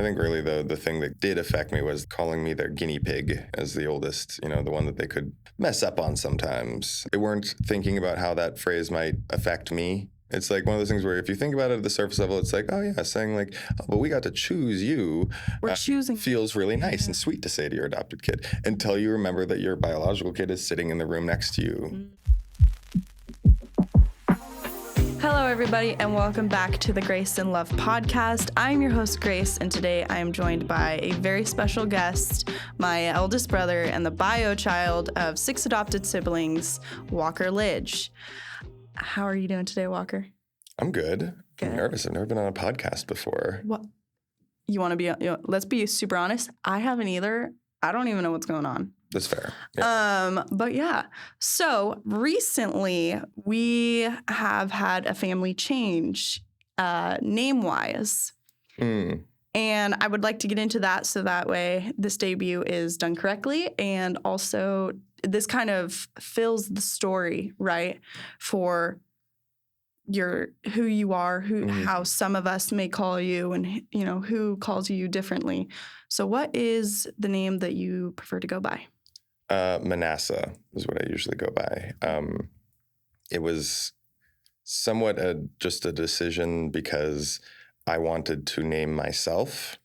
think really the thing that did affect me was calling me their guinea pig as the oldest, the one that they could mess up on sometimes. They weren't thinking about how that phrase might affect me. It's like one of those things where if you think about it at the surface level, it's like, oh yeah, saying like, oh, but we got to choose you. We're choosing. Feels really nice and sweet to say to your adopted kid until you remember that your biological kid is sitting in the room next to you. Hello, everybody, and welcome back to the Grace and Love podcast. I'm your host, Grace, and today I am joined by a very special guest, my eldest brother and the bio child of 6 adopted siblings, Walker Lidge. How are you doing today, Walker? I'm good. I'm nervous. I've never been on a podcast before. What? You want to be, let's be super honest. I haven't either. I don't even know what's going on. That's fair. Yeah. But yeah, so recently we have had a family change, name-wise. And I would like to get into that so that way this debut is done correctly. And also this kind of fills the story, right, for who you are, how some of us may call you and, who calls you differently. So what is the name that you prefer to go by? Manasseh is what I usually go by. It was somewhat just a decision because I wanted to name myself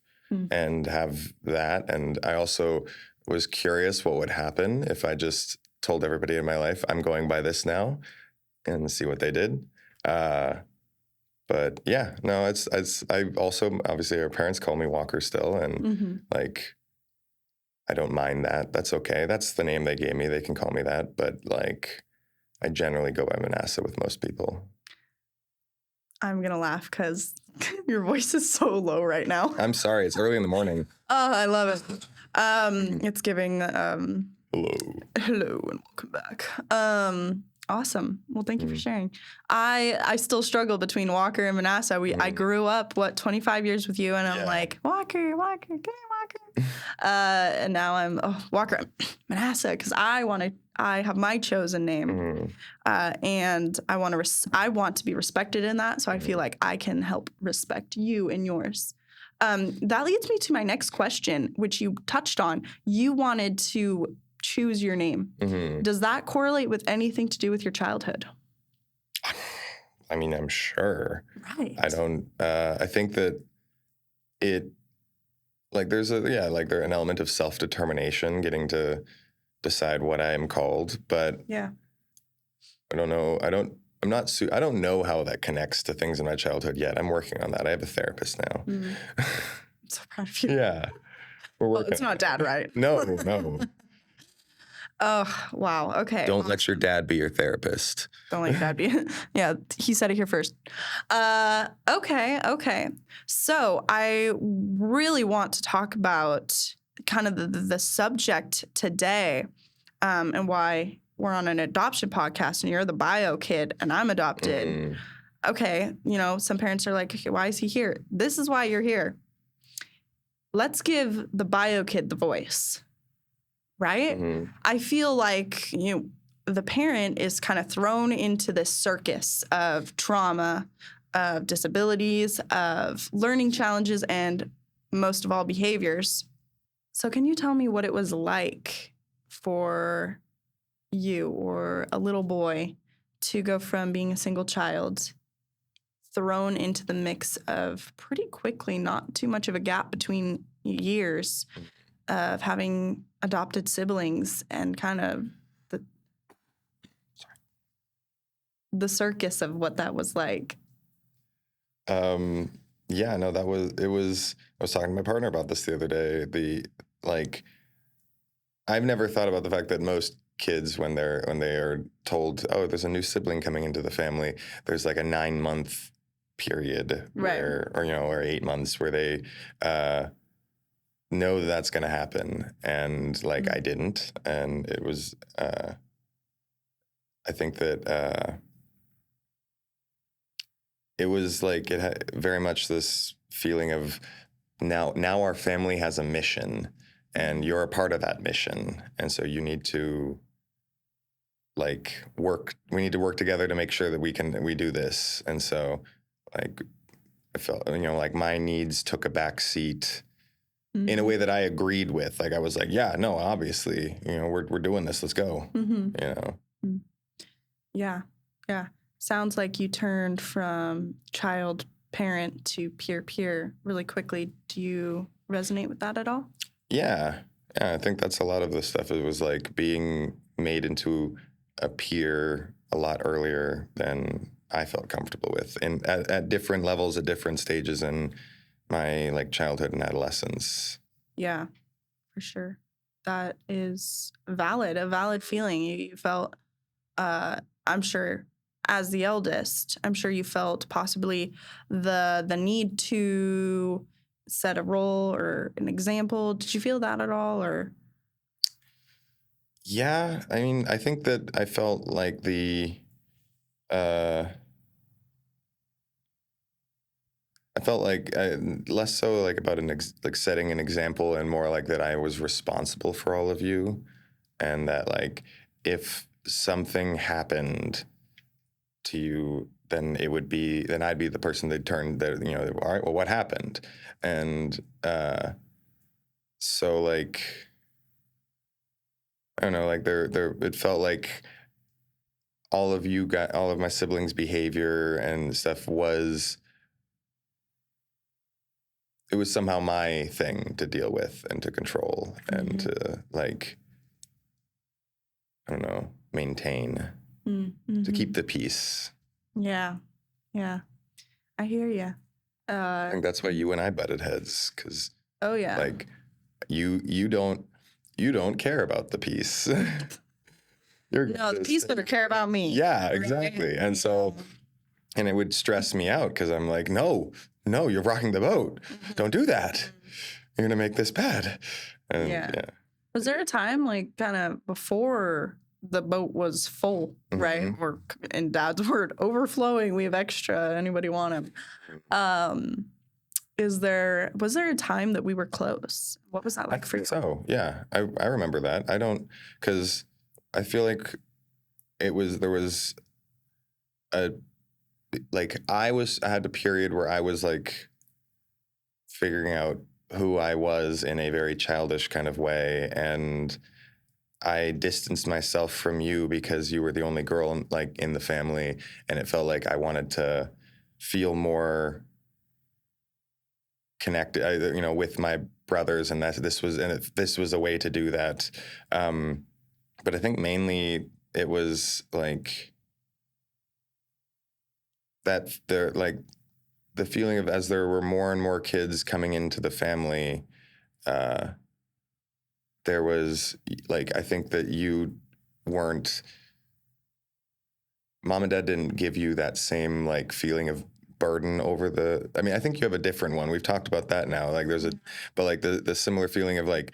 and have that. And I also was curious what would happen if I just told everybody in my life, I'm going by this now, and see what they did. But yeah, no, I also, obviously our parents call me Walker still. And I don't mind that. That's okay. That's the name they gave me. They can call me that. But I generally go by Manasseh with most people. I'm going to laugh because your voice is so low right now. I'm sorry. It's early in the morning. Oh, I love it. It's giving Hello and welcome back. Awesome. Well, thank you for sharing. I still struggle between Walker and Manasseh. I grew up, 25 years with you, and I'm like, Walker, come here, Walker. And now I'm Walker, Manasseh, because I have my chosen name, and I want to be respected in that. So I feel like I can help respect you in yours. That leads me to my next question, which you touched on. You wanted to choose your name. Does that correlate with anything to do with your childhood? I mean, I'm sure. Right. I don't. I think that it. There's an element of self-determination, getting to decide what I am called, but yeah, I don't know. I don't know how that connects to things in my childhood yet. I'm working on that. I have a therapist now. I'm so proud of you. Yeah, we're working. It's not dad, right? No. Oh, wow. Okay. Don't let your dad be your therapist. Don't let your dad be. Yeah, he said it here first. Okay. So I really want to talk about kind of the subject today, and why we're on an adoption podcast and you're the bio kid and I'm adopted. Okay, some parents are like, okay, why is he here? This is why you're here. Let's give the bio kid the voice. Right? I feel like, the parent is kind of thrown into this circus of trauma, of disabilities, of learning challenges, and most of all, behaviors. So can you tell me what it was like for you or a little boy to go from being a single child thrown into the mix of pretty quickly, not too much of a gap between years, of having adopted siblings and kind of the circus of what that was like? Yeah, no, I was talking to my partner about this the other day. I've never thought about the fact that most kids, when they are told, oh, there's a new sibling coming into the family, there's like a 9-month period, right, or 8 months where they know that's going to happen. And I didn't. And it was, I think that it was it had very much this feeling of now our family has a mission and you're a part of that mission. And so you need to we need to work together to make sure that we do this. And so I felt, my needs took a back seat in a way that I agreed with. Like I was like, yeah, no, obviously, we're doing this. Let's go. Mm. Yeah. Yeah. Sounds like you turned from child parent to peer really quickly. Do you resonate with that at all? Yeah. Yeah. I think that's a lot of the stuff. It was like being made into a peer a lot earlier than I felt comfortable with, and at different levels, at different stages in my like childhood and adolescence. Yeah, for sure. That is a valid feeling. You felt, I'm sure, as the eldest, I'm sure you felt possibly the need to set a role or an example. Did you feel that at all, or? Yeah, I mean, I think that I felt like uh, I felt like less so like about like setting an example, and more like that I was responsible for all of you, and that like if something happened to you, then I'd be the person that turned that, all right, well, what happened? And so like, I don't know, like it felt like all of my siblings' behavior and stuff it was somehow my thing to deal with and to control and to like, I don't know, maintain, to keep the peace. Yeah. Yeah. I hear you. I think that's why you and I butted heads, because Oh yeah. like you don't care about the peace. The peace better care about me. Yeah, exactly. And so, and it would stress me out because I'm like, no, you're rocking the boat. Don't do that. You're gonna make this bad. And yeah. Was there a time like kind of before the boat was full, right? Or in Dad's word, overflowing, we have extra, anybody want him? Was there a time that we were close? What was that like for you? So yeah, I remember that. Because I feel like there was I had a period where I was like figuring out who I was in a very childish kind of way, and I distanced myself from you because you were the only girl in the family, and it felt like I wanted to feel more connected, with my brothers, and this was a way to do that. But I think mainly it was like that the feeling of, as there were more and more kids coming into the family, there was like, I think that Mom and Dad didn't give you that same like feeling of burden over I think you have a different one. We've talked about that now. Like but like the similar feeling of like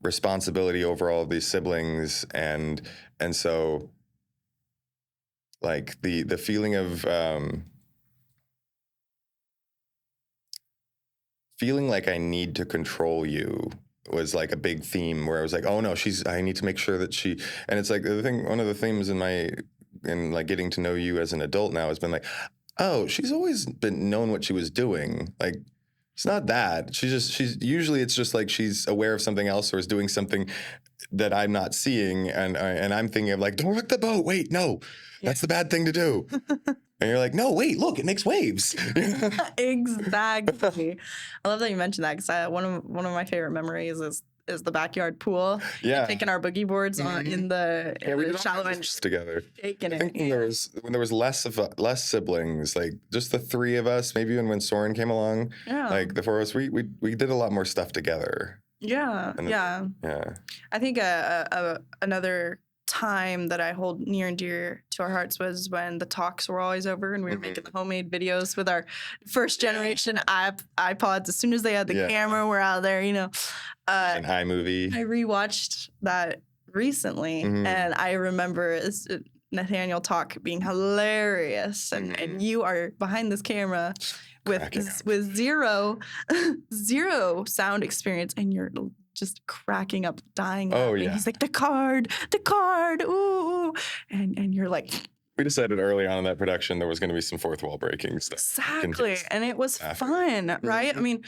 responsibility over all of these siblings, and so like the feeling of feeling like I need to control you was like a big theme, where I was like, oh no, I need to make sure that and it's like one of the themes in like getting to know you as an adult now has been like, oh, she's always been known what she was doing. Like, it's not that. Usually it's just like she's aware of something else or is doing something that I'm not seeing. And I'm thinking of like, don't rock the boat. Wait, no, that's the bad thing to do. And you're like, no, wait, look, it makes waves. Exactly. I love that you mentioned that, because one of my favorite memories is the backyard pool. Yeah. And taking our boogie boards in the shallow end together. Shaking I think when there was less siblings, like just the three of us, maybe even when Soren came along, like the four of us, we did a lot more stuff together. Yeah. Yeah. I think another time that I hold near and dear to our hearts was when the talks were always over and we were making the homemade videos with our first generation iPods. As soon as they had the camera, we're out there, An iMovie. I rewatched that recently, and I remember Nathaniel talk being hilarious, and you are behind this camera with zero sound experience, and you're just cracking up, dying. Oh, yeah. And he's like, the card, ooh. And you're like... We decided early on in that production there was going to be some fourth wall breaking stuff. Exactly. And it was fun, right? I mean,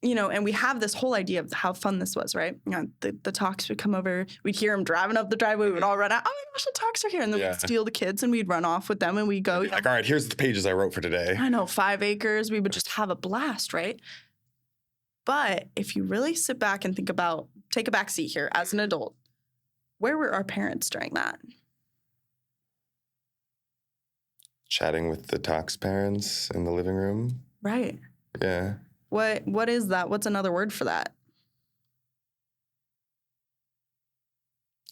and we have this whole idea of how fun this was, right? The talks would come over. We'd hear them driving up the driveway. We'd all run out. Oh my gosh, the talks are here. And then we'd steal the kids and we'd run off with them and we'd go. Like, all right, here's the pages I wrote for today. I know, 5 acres. We would just have a blast, right? But if you really sit back and take a back seat here as an adult, where were our parents during that? Chatting with the talks parents in the living room. Right. Yeah. What is that? What's another word for that?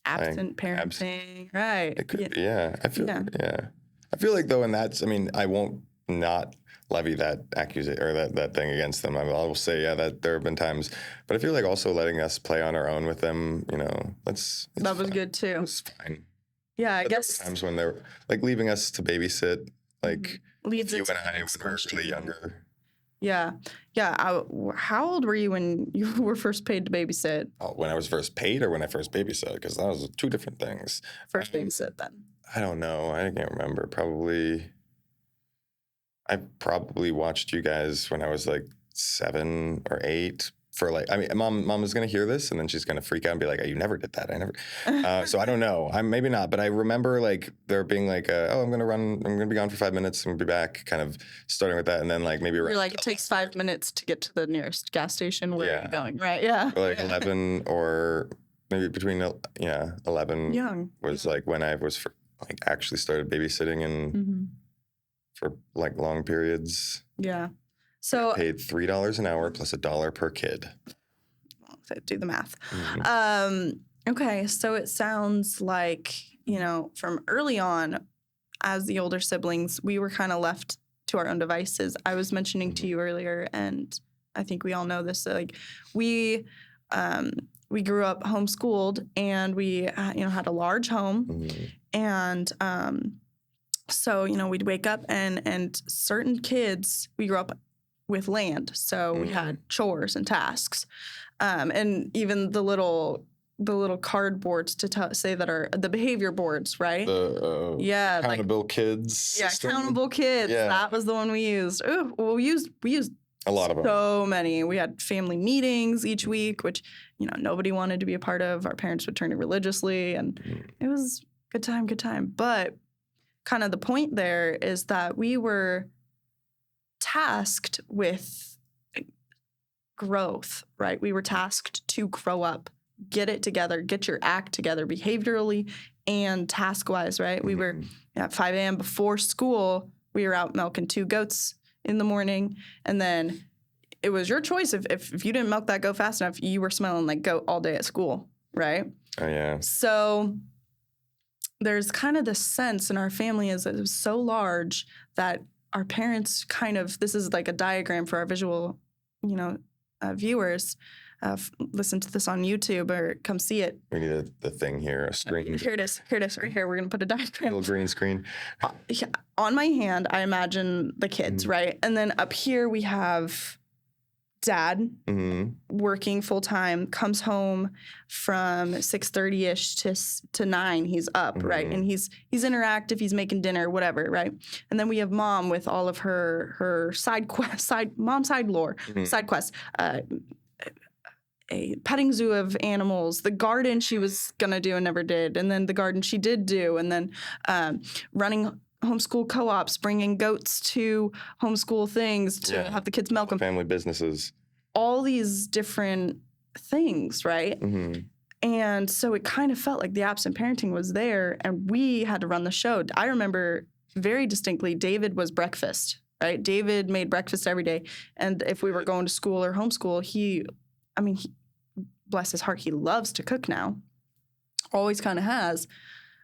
Absent parenting. Right. It could be, yeah. I feel like though, I won't not levy that accusation or that thing against them. I will say, that there have been times, but I feel like also letting us play on our own with them, that was good too. It was fine. Yeah, I guess. Times when they're like leaving us to babysit, like leads you and I when we were really younger. Yeah. How old were you when you were first paid to babysit? Oh, when I was first paid or when I first babysat? Because that was 2 different things. First babysit then. I don't know. I can't remember. I probably watched you guys when I was like 7 or 8 for like, mom is going to hear this and then she's going to freak out and be like, oh, you never did that. I never. So I don't know. Maybe not, but I remember like there being like, I'm going to be gone for 5 minutes and we'll be back, kind of starting with that. And then like maybe you're like, it takes 5 minutes to get to the nearest gas station. Where are you going? Right. Yeah. Or like 11 or maybe between, 11 young was like when I was actually started babysitting and for like long periods. Yeah. So I paid $3 an hour plus $1 per kid. Do the math. Okay, so it sounds like, from early on, as the older siblings, we were kind of left to our own devices. I was mentioning to you earlier, and I think we all know this. Like we grew up homeschooled, and we had a large home, and so we'd wake up and certain kids, we grew up with land, so we had chores and tasks, and even the little cardboards to say that are the behavior boards, right? The accountable kids. Yeah, system. Accountable kids. Yeah. That was the one we used. Ooh, well, we used a lot of them. So many. We had family meetings each week, which nobody wanted to be a part of. Our parents would turn it religiously, and it was good time. But kind of the point there is that we were tasked with growth, right? We were tasked to grow up, get it together, get your act together behaviorally and task-wise, right? We were at 5 a.m. before school, we were out milking 2 goats in the morning, and then it was your choice. If you didn't milk that goat fast enough, you were smelling like goat all day at school, right? Oh, yeah. So there's kind of this sense in our family is that it was so large that our parents kind of, this is like a diagram for our visual, viewers. Listen to this on YouTube or come see it. We need the thing here, a screen. Here it is, right here. We're going to put a diagram. Little green screen. On my hand, I imagine the kids, right? And then up here we have Dad working full time, comes home from 6:30ish to 9. He's up, right? And he's interactive. He's making dinner, whatever, right? And then we have Mom with all of her side quests, side quests. A petting zoo of animals, the garden she was gonna do and never did, and then the garden she did do, and then running homeschool co-ops, bringing goats to homeschool things to have the kids milk them. Family businesses. All these different things, right? And so it kind of felt like the absent parenting was there, and we had to run the show. I remember very distinctly, David was breakfast, right? David made breakfast every day, and if we were going to school or homeschool, he, bless his heart, he loves to cook now. Always kind of has.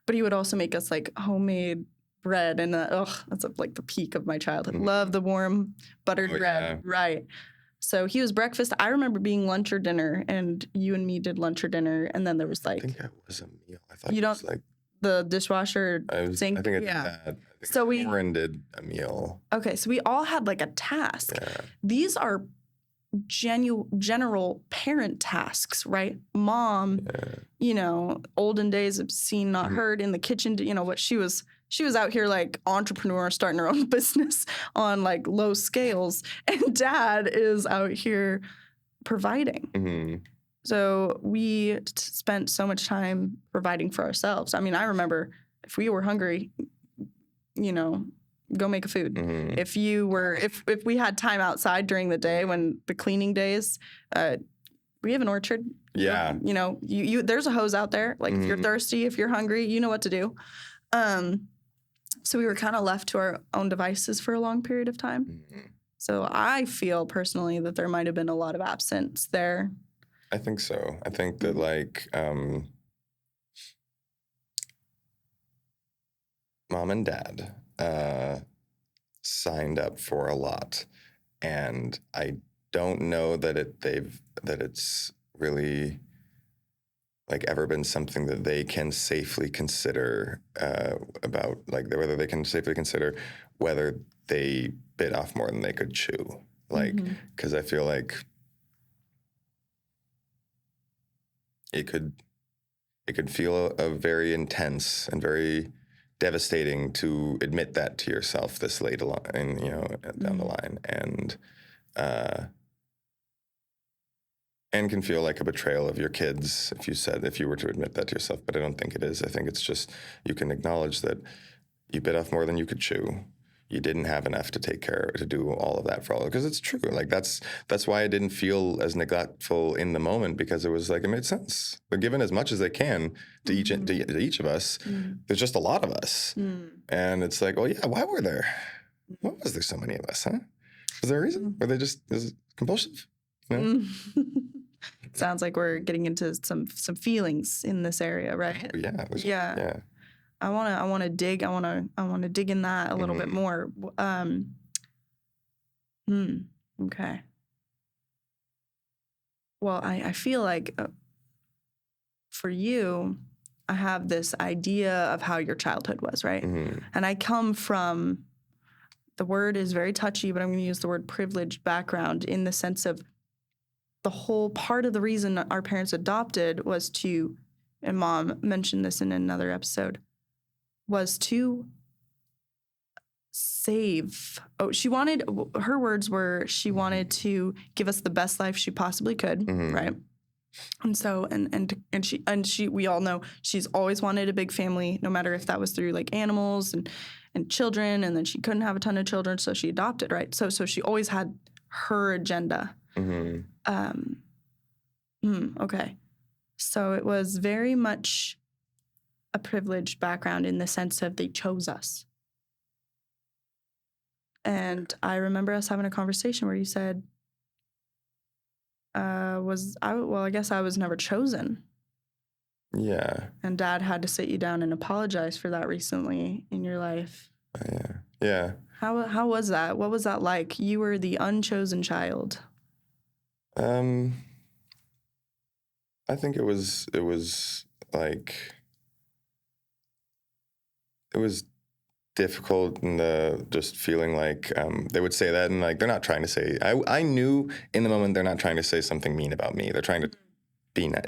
But he would also make us like homemade bread. And that's like the peak of my childhood. Love the warm buttered bread. Yeah. Right. So he was breakfast. I remember being lunch or dinner, and you and me did lunch or dinner. And then there was like. I think it was a meal. I thought it was like. The dishwasher sink? I think I did that. So Lauren did a meal. Okay. So we all had like a task. Yeah. These are general parent tasks, right? Mom, olden days of seen, not heard, in the kitchen, what she was out here like entrepreneur, starting her own business on like low scales. And Dad is out here providing. Mm-hmm. So we spent so much time providing for ourselves. I mean, I remember if we were hungry, go make a food. Mm-hmm. If we had time outside during the day when the cleaning days, we have an orchard. Yeah. You there's a hose out there. Like if you're thirsty, if you're hungry, you know what to do. So we were kind of left to our own devices for a long period of time. Mm-hmm. So I feel personally that there might have been a lot of absence there. I think so. I think that mom and dad signed up for a lot, and I don't know that it's really like ever been something that they can safely consider about like whether they can safely consider whether they bit off more than they could chew. Like, because I feel like it could feel a very intense and very devastating to admit that to yourself this late along, and down the line, and can feel like a betrayal of your kids if you were to admit that to yourself. But I don't think it is. I think it's just you can acknowledge that you bit off more than you could chew. You didn't have enough to do all of that for all, because it's true. Like that's why I didn't feel as neglectful in the moment, because it was like it made sense. They're given as much as they can to each of us. There's just a lot of us, and it's like, well, yeah, why were there? Why was there so many of us? Huh? Was there a reason? Were they just compulsive? Sounds like we're getting into some feelings in this area, right? Oh, yeah. Yeah. I want to dig. I want to dig in that a little bit more. Okay. Well, I feel like for you, I have this idea of how your childhood was, right? And I come from, the word is very touchy, but I'm going to use the word privileged background, in the sense of the whole part of the reason our parents adopted was to, and Mom mentioned this in another episode, was to save. Her words were, she wanted to give us the best life she possibly could, right? And so, and she, we all know she's always wanted a big family, no matter if that was through like animals and children, and then she couldn't have a ton of children, so she adopted, right? So she always had her agenda. Okay. So it was very much a privileged background, in the sense of they chose us. And I remember us having a conversation where you said, I guess I was never chosen. Yeah. And Dad had to sit you down and apologize for that recently in your life. Yeah. How was that? What was that like? You were the unchosen child. I think it was like, it was difficult, and just feeling like they would say that, and like they're not trying to say. I knew in the moment they're not trying to say something mean about me. They're trying to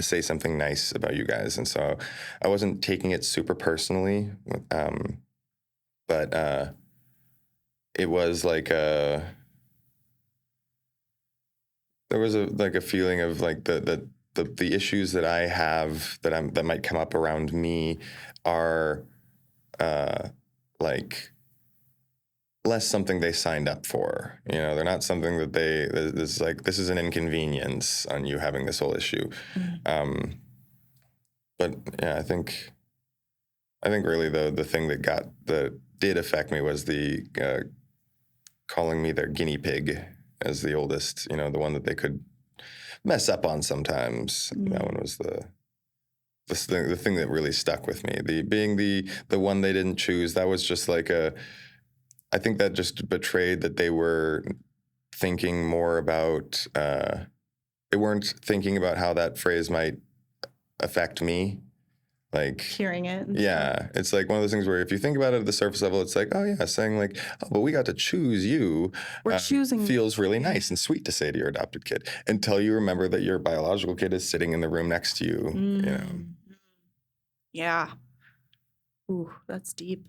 say something nice about you guys, and so I wasn't taking it super personally. But it was like there was a feeling of like the issues that I have that might come up around me are like less something they signed up for. They're not something that this is an inconvenience on you having this whole issue. But yeah, I think really the thing that did affect me was the calling me their guinea pig as the oldest, the one that they could mess up on sometimes. That one was the thing that really stuck with me. Being the one they didn't choose, that was just like I think that just betrayed that they were thinking more about, they weren't thinking about how that phrase might affect me. Like hearing it. Yeah. It's like one of those things where if you think about it at the surface level, it's like, oh yeah, saying like, oh, but we got to choose you. We're choosing. Feels really nice and sweet to say to your adopted kid, until you remember that your biological kid is sitting in the room next to you, Yeah. Ooh, that's deep.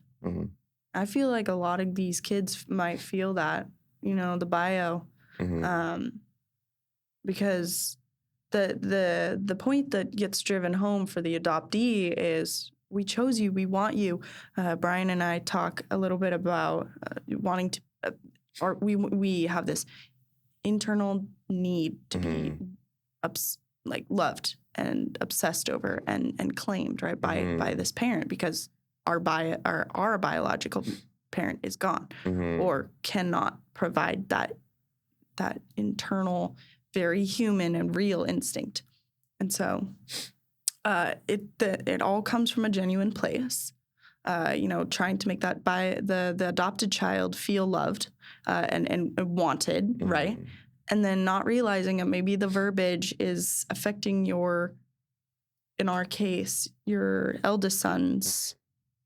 I feel like a lot of these kids might feel that, the bio. because the point that gets driven home for the adoptee is we chose you, we want you. Brian and I talk a little bit about wanting to, or we have this internal need to be like loved and obsessed over and claimed, right, by this parent, because our biological parent is gone or cannot provide that internal, very human and real instinct. And so it all comes from a genuine place, trying to make that by the adopted child feel loved and wanted, right? And then not realizing that maybe the verbiage is affecting in our case, your eldest son's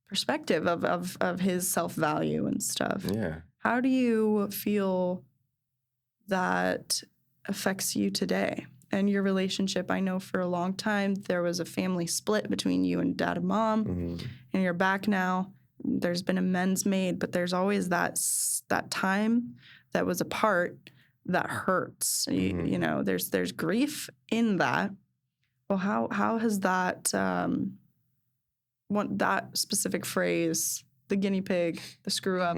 perspective of his self-value and stuff. Yeah. How do you feel that affects you today and your relationship? I know for a long time there was a family split between you and dad and mom, and you're back now. There's been amends made, but there's always that time that was apart that hurts. There's grief in that. Well, how has that that specific phrase, the guinea pig, the screw up,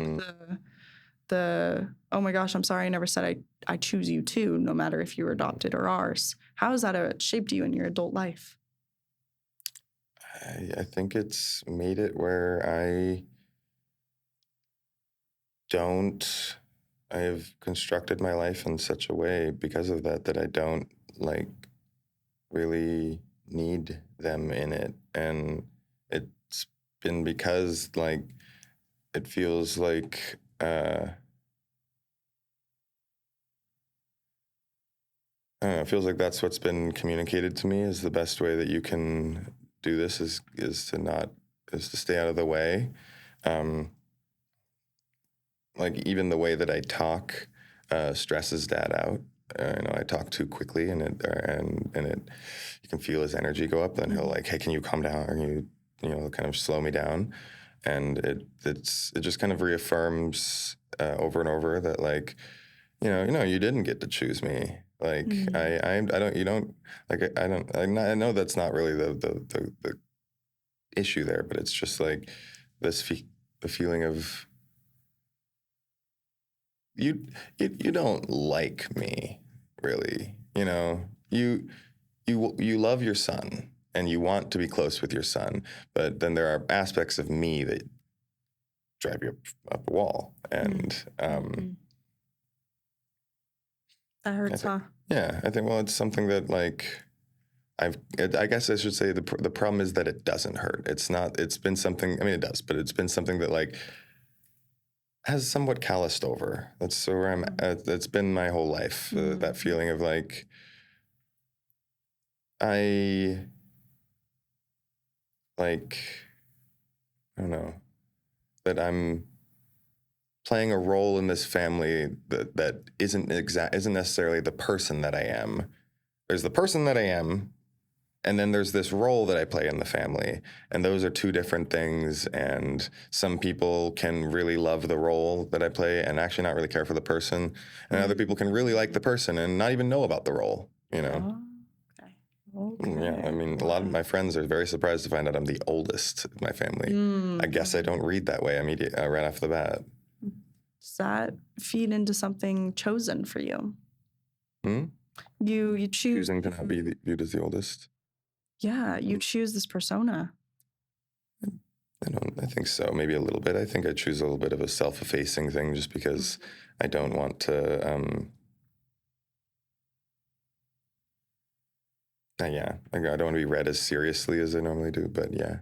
the oh my gosh, I'm sorry, I never said I choose you too, no matter if you were adopted or ours. How has that shaped you in your adult life? I think it's made it where I've constructed my life in such a way because of that I don't really need them in it. And it's been because it feels like I don't know, it feels like that's what's been communicated to me is the best way that you can do this is to stay out of the way. Even the way that I talk stresses Dad out. I talk too quickly, and you can feel his energy go up. Then he'll hey, can you calm down? Or kind of slow me down, and it just kind of reaffirms over and over that you didn't get to choose me. I know that's not really the issue there, but it's just the feeling of you don't like me, really. You love your son and you want to be close with your son, but then there are aspects of me that drive you up a wall, and that hurts, huh? Yeah, I think it's something that I guess I should say the problem is that it doesn't hurt. It's not. It's been something. I mean, it does, but it's been something that has somewhat calloused over. That's where I'm at. That's been my whole life. That feeling of I don't know, that I'm playing a role in this family that isn't necessarily the person that I am. There's the person that I am, and then there's this role that I play in the family, and those are two different things. And some people can really love the role that I play and actually not really care for the person, and other people can really like the person and not even know about the role. Okay. Yeah, I mean, a lot of my friends are very surprised to find out I'm the oldest in my family. I guess I don't read that way immediately right off the bat. Does that feed into something chosen for you? You choose choosing to not be viewed as the oldest. Yeah, you choose this persona. I think so. Maybe a little bit. I think I choose a little bit of a self-effacing thing just because I don't want to. Yeah, I don't want to be read as seriously as I normally do. But yeah,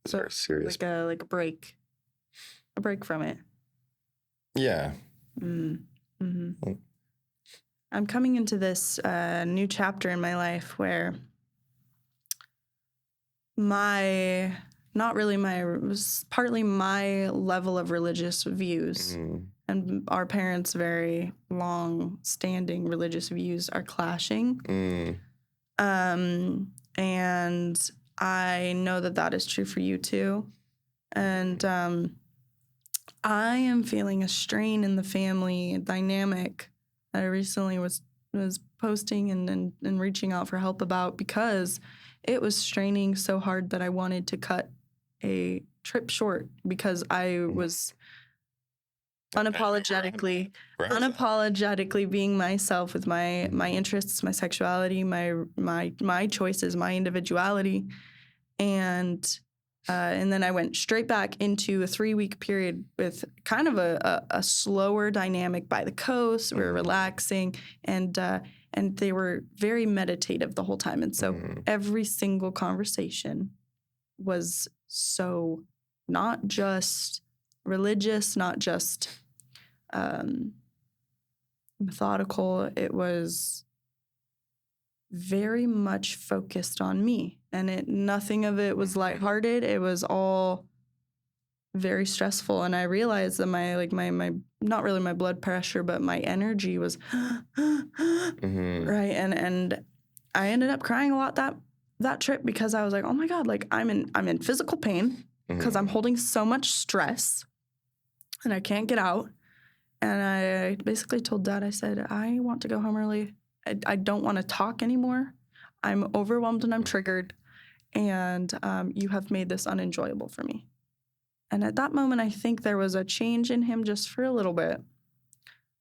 so serious. Like a break from it. Yeah. I'm coming into this new chapter in my life where partly my level of religious views and our parents' very long-standing religious views are clashing. And I know that is true for you too. And I am feeling a strain in the family dynamic. I recently was was posting and reaching out for help about, because it was straining so hard that I wanted to cut a trip short, because I was unapologetically being myself with my interests, my sexuality, my choices, my individuality, and then I went straight back into a 3-week period with kind of a slower dynamic by the coast. We were relaxing, and they were very meditative the whole time. And so every single conversation was so not just religious, not just methodical. It was very much focused on me, and nothing of it was lighthearted. It was all very stressful, and I realized that my not really my blood pressure, but my energy was right, and I ended up crying a lot that trip, because I was like, oh my God, like I'm in physical pain because I'm holding so much stress and I can't get out. And I basically told Dad, I said, I want to go home early. I don't want to talk anymore. I'm overwhelmed and I'm triggered, and you have made this unenjoyable for me. And at that moment, I think there was a change in him just for a little bit,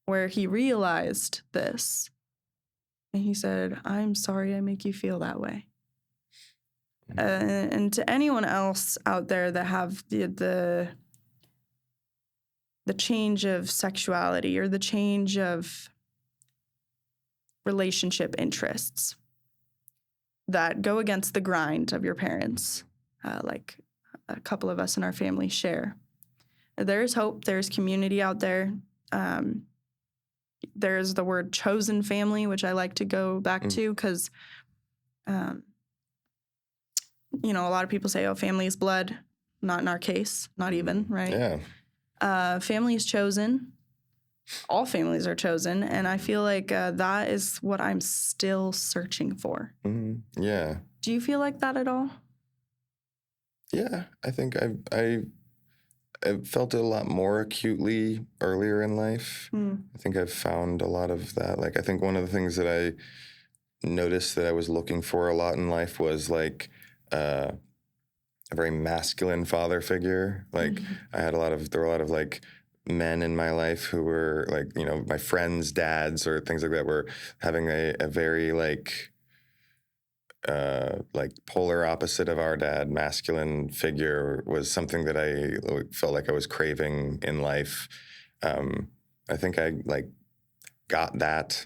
where he realized this. And he said, I'm sorry I make you feel that way. And to anyone else out there that have the change of sexuality or the change of relationship interests that go against the grind of your parents, like a couple of us in our family share, there's hope. There's community out there. There's the word chosen family, which I like to go back to, because a lot of people say, oh, family is blood. Not in our case, not even, right? Yeah. Family is chosen. All families are chosen. And I feel like that is what I'm still searching for. Yeah. Do you feel like that at all? Yeah, I think I felt it a lot more acutely earlier in life. I think I've found a lot of that. Like, I think one of the things that I noticed that I was looking for a lot in life was like a very masculine father figure. Like, there were a lot of like men in my life who were like, my friends' dads or things like that were having a very like polar opposite of our dad, masculine figure was something that I felt like I was craving in life. I think I like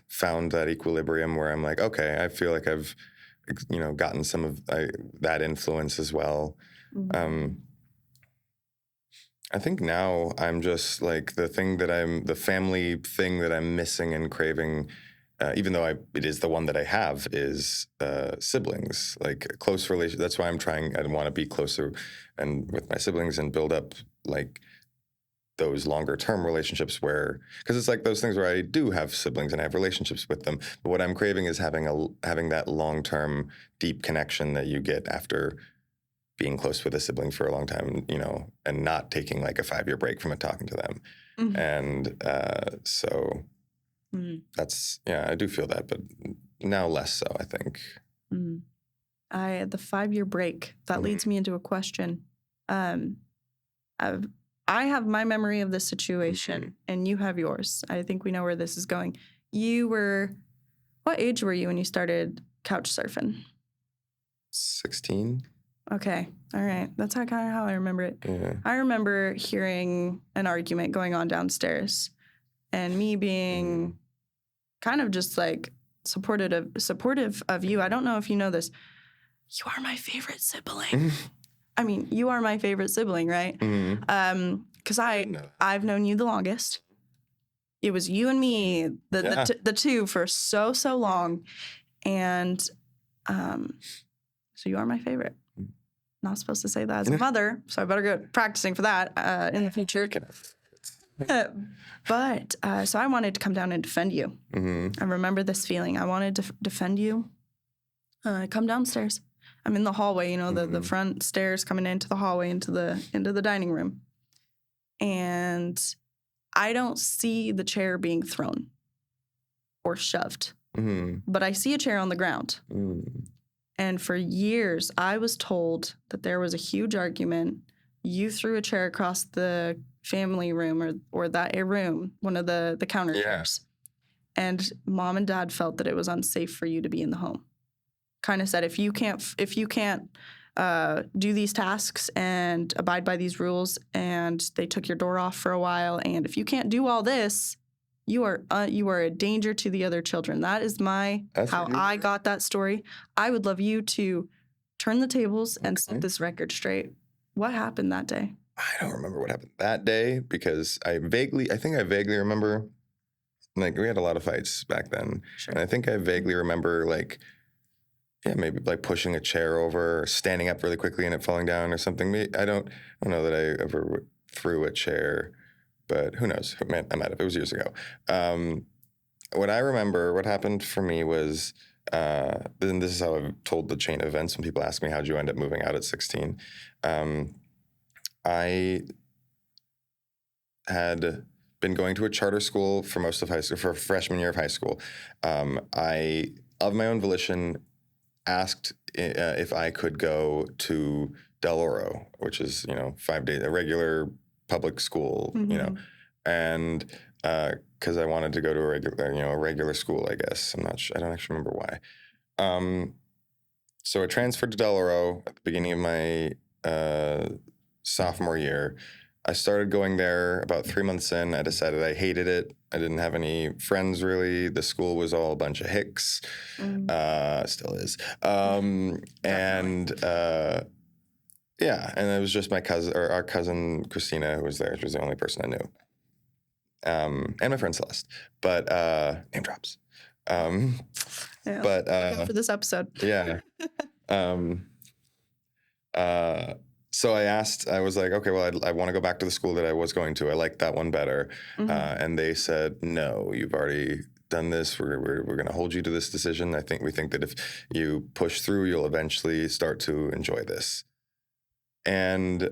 found that equilibrium where I'm like, okay, I feel like I've, gotten some of that influence as well. I think now I'm just like the family thing that I'm missing and craving, even though it is the one that I have, is siblings, like a close relation. That's why I want to be closer and with my siblings and build up like those longer term relationships because it's like those things where I do have siblings and I have relationships with them. But what I'm craving is having that long term deep connection that you get after being close with a sibling for a long time, and not taking like a 5-year break from it talking to them. And so that's, I do feel that, but now less so, I think. The 5-year break, that leads me into a question. I have my memory of this situation, and you have yours. I think we know where this is going. What age were you when you started couch surfing? 16. Okay. All right. That's kind of how I remember it. Yeah. I remember hearing an argument going on downstairs and me being kind of just like supportive of you. I don't know if you know this. You are my favorite sibling. I mean, you are my favorite sibling, right? Because I've known you the longest. It was you and me, the two for so long. And so you are my favorite. Not supposed to say that as a mother, so I better go practicing for that in the future. But so I wanted to come down and defend you. I remember this feeling. I wanted to defend you. Come downstairs. I'm in the hallway, the front stairs coming into the hallway into the dining room. And I don't see the chair being thrown or shoved. but I see a chair on the ground. And for years, I was told that there was a huge argument. You threw a chair across the family room or that a room, one of the counter chairs. And mom and dad felt that it was unsafe for you to be in the home. Kind of said, if you can't do these tasks and abide by these rules, and they took your door off for a while, and if you can't do all this, you are a danger to the other children. That is how I got that story. I would love you to turn the tables and set this record straight. What happened that day? I don't remember what happened that day because I think I vaguely remember, like, we had a lot of fights back then. Sure. And I think I vaguely remember, like, maybe like pushing a chair over or standing up really quickly and it falling down or something. I don't know that I ever threw a chair, but who knows? I might have. It was years ago. What I remember, what happened for me was, and this is how I've told the chain of events when people ask me, how'd you end up moving out at 16? I had been going to a charter school for most of high school, for freshman year of high school. I, of my own volition, asked if I could go to Del Oro, which is, 5 days, a regular public school, and because I wanted to go to a regular school, I guess. I don't actually remember why. So I transferred to Del Oro at the beginning of my sophomore year. I started going there about 3 months in. I decided I hated it. I didn't have any friends, really. The school was all a bunch of hicks. Still is. And it was just my cousin, or our cousin Christina, who was there. She was the only person I knew. And my friend Celeste. But name drops. But for this episode. Yeah. So I was like, okay, well, I want to go back to the school that I was going to. I liked that one better. And they said, no, you've already done this. We're going to hold you to this decision. We think that if you push through, you'll eventually start to enjoy this. And,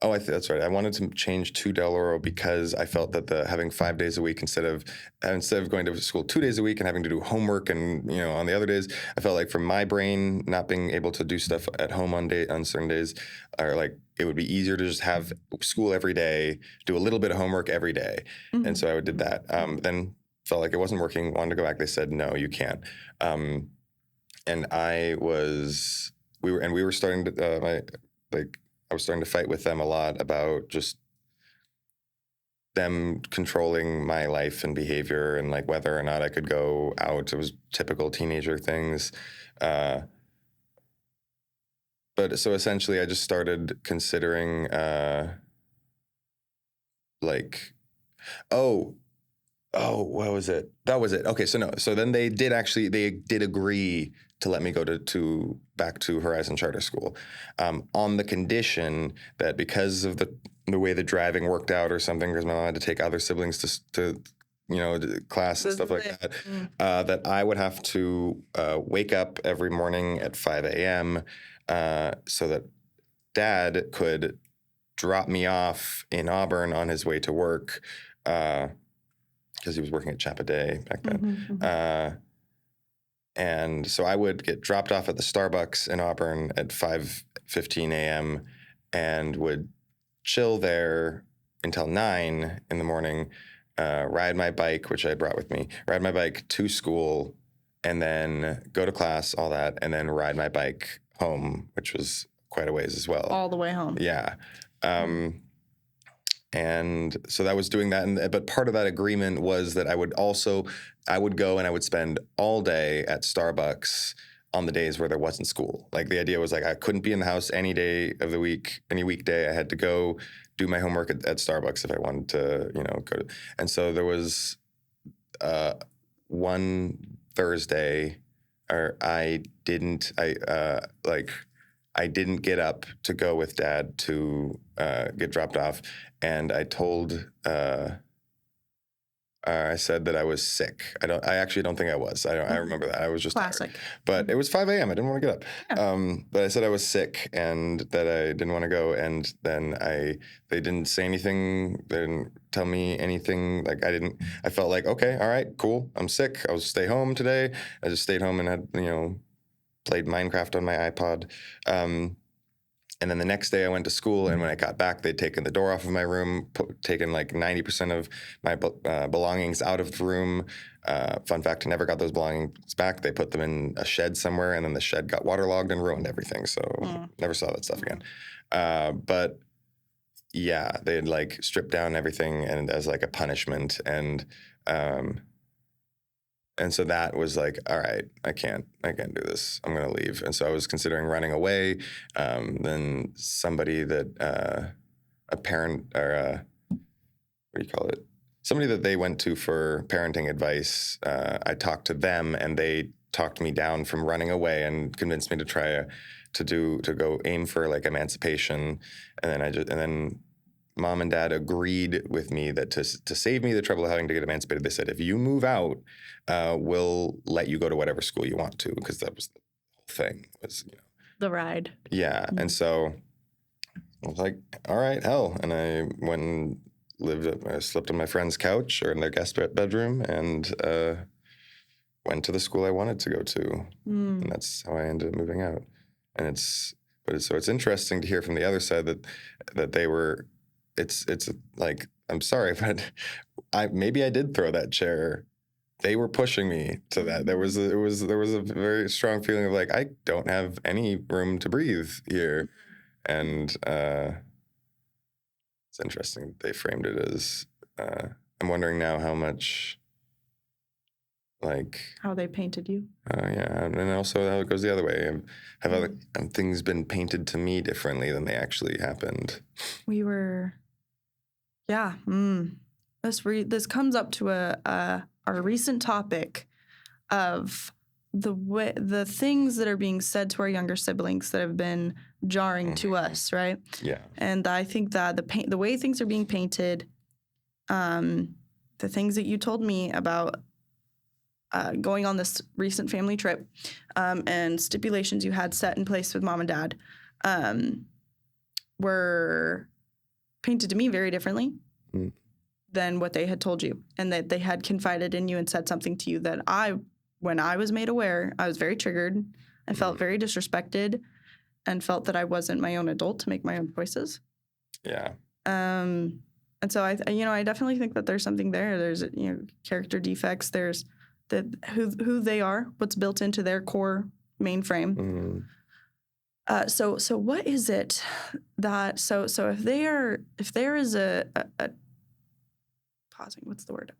that's right. I wanted to change to Del Oro because I felt that having 5 days a week instead of going to school 2 days a week and having to do homework and on the other days, I felt like for my brain not being able to do stuff at home on certain days, or like it would be easier to just have school every day, do a little bit of homework every day, and so I did that. Then felt like it wasn't working. Wanted to go back. They said no, you can't. And we were starting to I was starting to fight with them a lot about just them controlling my life and behavior and like whether or not I could go out. It was typical teenager things. But so essentially I just started considering what was it? That was it. Okay, so then they did agree to let me go back to Horizon Charter School, on the condition that because of the way the driving worked out or something, because my mom had to take other siblings to class and stuff like that, that I would have to wake up every morning at 5 a.m. So that Dad could drop me off in Auburn on his way to work, because he was working at Chapaday back then. And so I would get dropped off at the Starbucks in Auburn at 5:15 a.m. and would chill there until 9 in the morning, ride my bike, which I brought with me, ride my bike to school, and then go to class, all that, and then ride my bike home, which was quite a ways as well. All the way home. Yeah. And so that was doing that. But part of that agreement was that I would go and I would spend all day at Starbucks on the days where there wasn't school. Like the idea was like I couldn't be in the house any day of the week, any weekday. I had to go do my homework at Starbucks if I wanted to, go. And so there was one Thursday, I didn't get up to go with Dad to get dropped off, and I told I said that I was sick. I actually don't think I was. I remember that. I was just Classic. tired. But it was 5 a.m. I didn't want to get up. Yeah. But I said I was sick and that I didn't want to go. And then they didn't say anything. They didn't tell me anything. Like I felt like, okay, all right, cool. I'm sick. I'll stay home today. I just stayed home and had, played Minecraft on my iPod. And then the next day I went to school, and when I got back, they'd taken the door off of my room, taken like 90% of my belongings out of the room. Fun fact, I never got those belongings back. They put them in a shed somewhere, and then the shed got waterlogged and ruined everything. So never saw that stuff again. But yeah, they had like stripped down everything and as like a punishment. And so that was like, all right, I can't do this. I'm going to leave. And so I was considering running away. Then somebody that, a parent or what do you call it? Somebody that they went to for parenting advice. I talked to them and they talked me down from running away and convinced me to try to go aim for like emancipation. And then Mom and Dad agreed with me that to save me the trouble of having to get emancipated, they said, if you move out, we'll let you go to whatever school you want to, because that was the whole thing. Was the ride. Yeah, and so I was like, all right, hell, and I went and I slept on my friend's couch or in their guest bedroom, and went to the school I wanted to go to, and that's how I ended up moving out. And it's interesting to hear from the other side that they were. It's like, I'm sorry, but maybe I did throw that chair. They were pushing me to that. There was a very strong feeling of like, I don't have any room to breathe here. And it's interesting that they framed it as, I'm wondering now how much, like, how they painted you. Yeah, and also how it goes the other way. Have other things been painted to me differently than they actually happened? Yeah. This comes up to our recent topic of the things that are being said to our younger siblings that have been jarring to us, right? Yeah. And I think that the way things are being painted, the things that you told me about going on this recent family trip, and stipulations you had set in place with Mom and Dad, were painted to me very differently than what they had told you, and that they had confided in you and said something to you that when I was made aware, I was very triggered. I felt very disrespected and felt that I wasn't my own adult to make my own choices. Yeah. And so I definitely think that there's something there. There's, character defects. There's who they are, what's built into their core mainframe. So what is it that if there is a pausing, what's the word?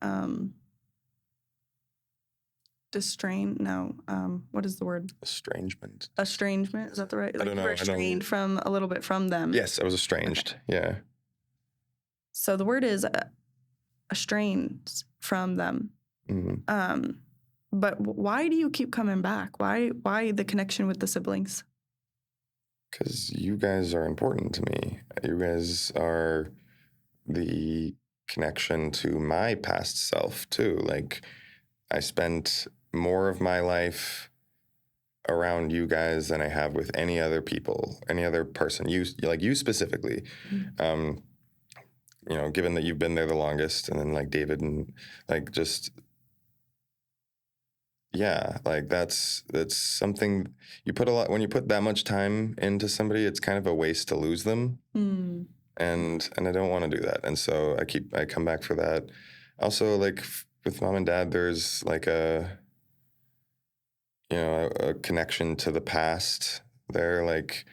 What is the word? Estrangement. Estrangement, is that the right? I don't know. You were estranged from a little bit from them. Yes, I was estranged. Okay. Yeah. So the word is estranged from them. But why do you keep coming back? Why the connection with the siblings? Because you guys are important to me. You guys are the connection to my past self too. Like, I spent more of my life around you guys than I have with any other people, any other person. You specifically. Given that you've been there the longest, and then like David and like just. Yeah, like that's something you put when you put that much time into somebody, it's kind of a waste to lose them. And I don't want to do that. And so I come back for that. Also, like with Mom and Dad, there's like a connection to the past there. Like,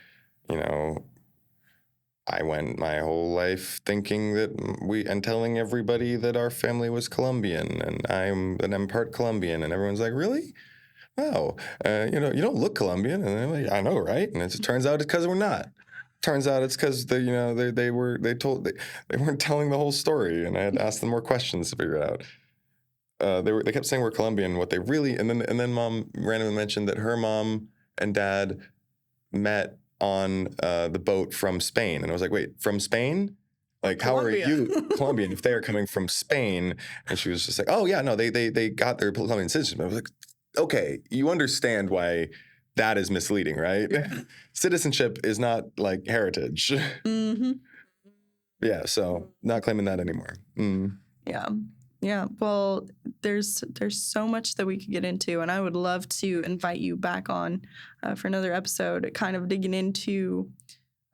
I went my whole life thinking that and telling everybody that our family was Colombian, and I'm part Colombian, and everyone's like, really? Wow, you don't look Colombian, and I'm like, I know, right? And it turns out it's because we're not. Turns out it's because they weren't telling the whole story, and I had to ask them more questions to figure it out. They kept saying we're Colombian. What they really and then Mom randomly mentioned that her mom and dad met on the boat from Spain. And I was like, wait, from Spain? Like, how are you Colombian if they are coming from Spain? And she was just like, oh, yeah, no, they got their Colombian citizenship. I was like, okay, you understand why that is misleading, right? Yeah. Citizenship is not like heritage. Mm-hmm. Yeah, so not claiming that anymore. Yeah. Yeah. Well, there's so much that we could get into, and I would love to invite you back on for another episode, kind of digging into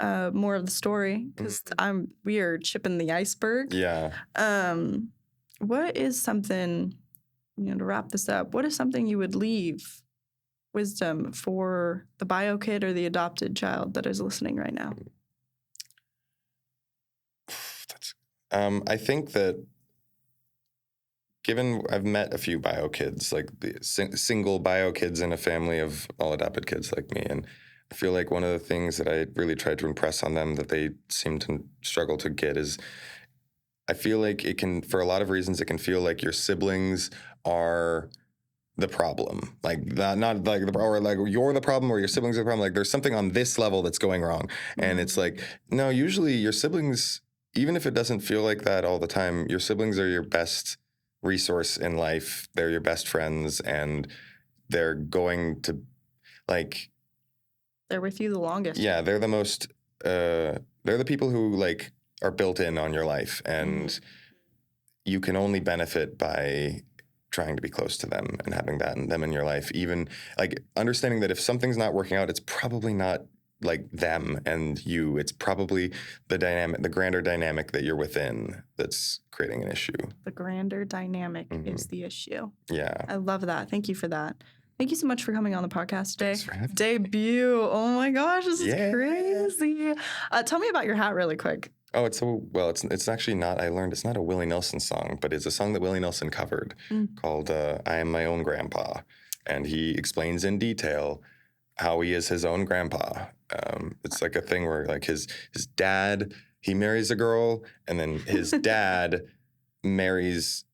more of the story, because we are chipping the iceberg. Yeah. What is something, to wrap this up, what is something you would leave wisdom for the bio kid or the adopted child that is listening right now? I think that given I've met a few bio kids, like the single bio kids in a family of all adopted kids like me, and I feel like one of the things that I really tried to impress on them that they seem to struggle to get is I feel like it can, for a lot of reasons, it can feel like your siblings are the problem. Like not like or like you're the problem or your siblings are the problem. Like there's something on this level that's going wrong. And it's like, no, usually your siblings, even if it doesn't feel like that all the time, your siblings are your best resource in life. They're your best friends, and they're going to like they're with you the longest. Yeah, they're the most they're the people who like are built in on your life, and you can only benefit by trying to be close to them and having them in your life. Even like understanding that if something's not working out, it's probably not like them and you. It's probably the grander dynamic that you're within that's creating an issue. The grander dynamic is the issue. Yeah. I love that. Thank you for that. Thank you so much for coming on the podcast today. Thanks for having me. Debut. Oh my gosh, this is crazy. Tell me about your hat really quick. Oh, it's actually not, I learned it's not a Willie Nelson song, but it's a song that Willie Nelson covered called I Am My Own Grandpa. And he explains in detail how he is his own grandpa. It's like a thing where like his dad, he marries a girl, and then his dad marries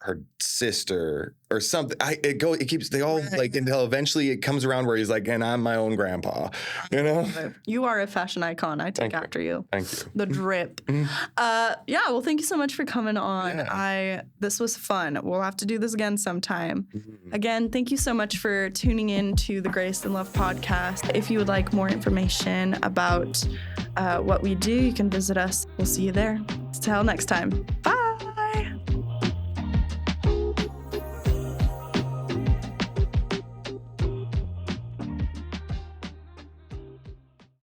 her sister or something. They all like until eventually it comes around where he's like, and I'm my own grandpa, you know? You are a fashion icon. I take after you. Thank you. The drip. Well, thank you so much for coming on. Yeah. This was fun. We'll have to do this again sometime. Again, thank you so much for tuning in to the Grace and Love podcast. If you would like more information about what we do, you can visit us. We'll see you there. Till next time. Bye.